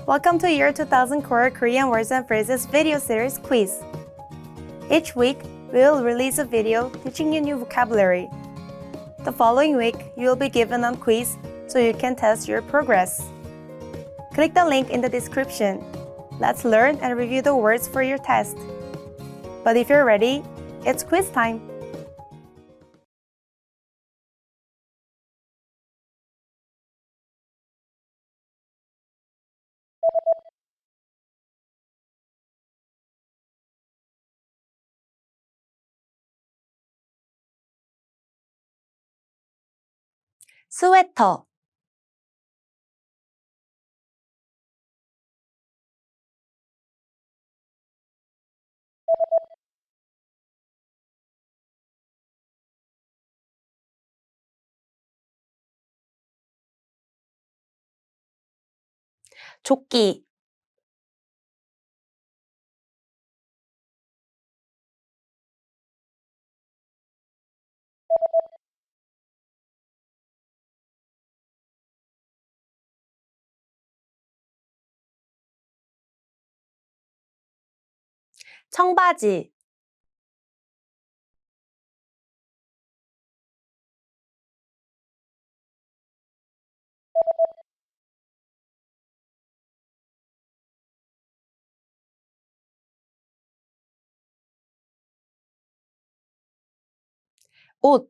Welcome to Year 2000 Core Korean Words and Phrases video series quiz. Each week, we will release a video teaching you new vocabulary. The following week, you will be given a quiz so you can test your progress. Click the link in the description. Let's learn and review the words for your test. But if you're ready, it's quiz time! 스웨터, 조끼, 청바지, 옷,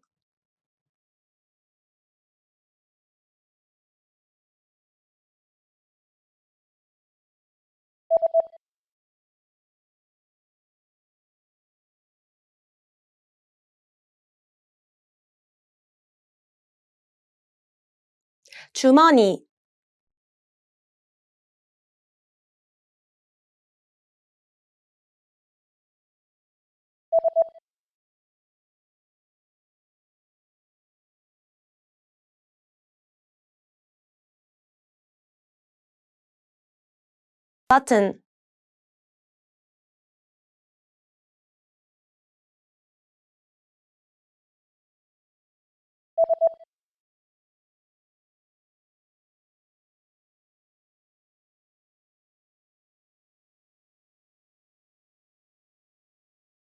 주머니, button,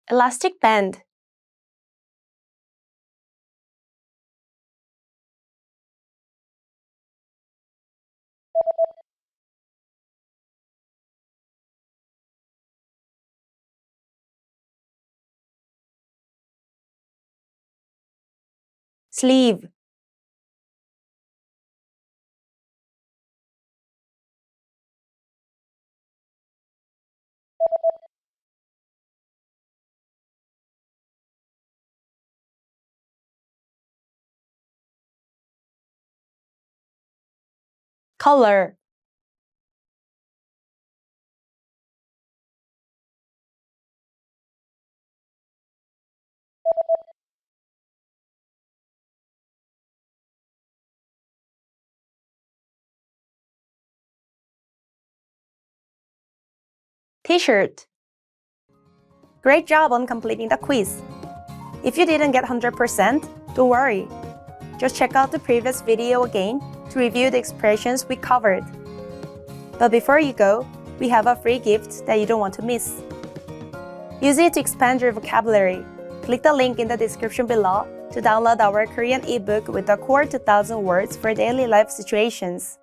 elastic band, sleeve, color, t-shirt. Great job on completing the quiz. If you didn't get 100%, don't worry. Just check out the previous video again to review the expressions we covered. But before you go, we have a free gift that you don't want to miss. Use it to expand your vocabulary. Click the link in the description below to download our Korean ebook with the core 2000 words for daily life situations.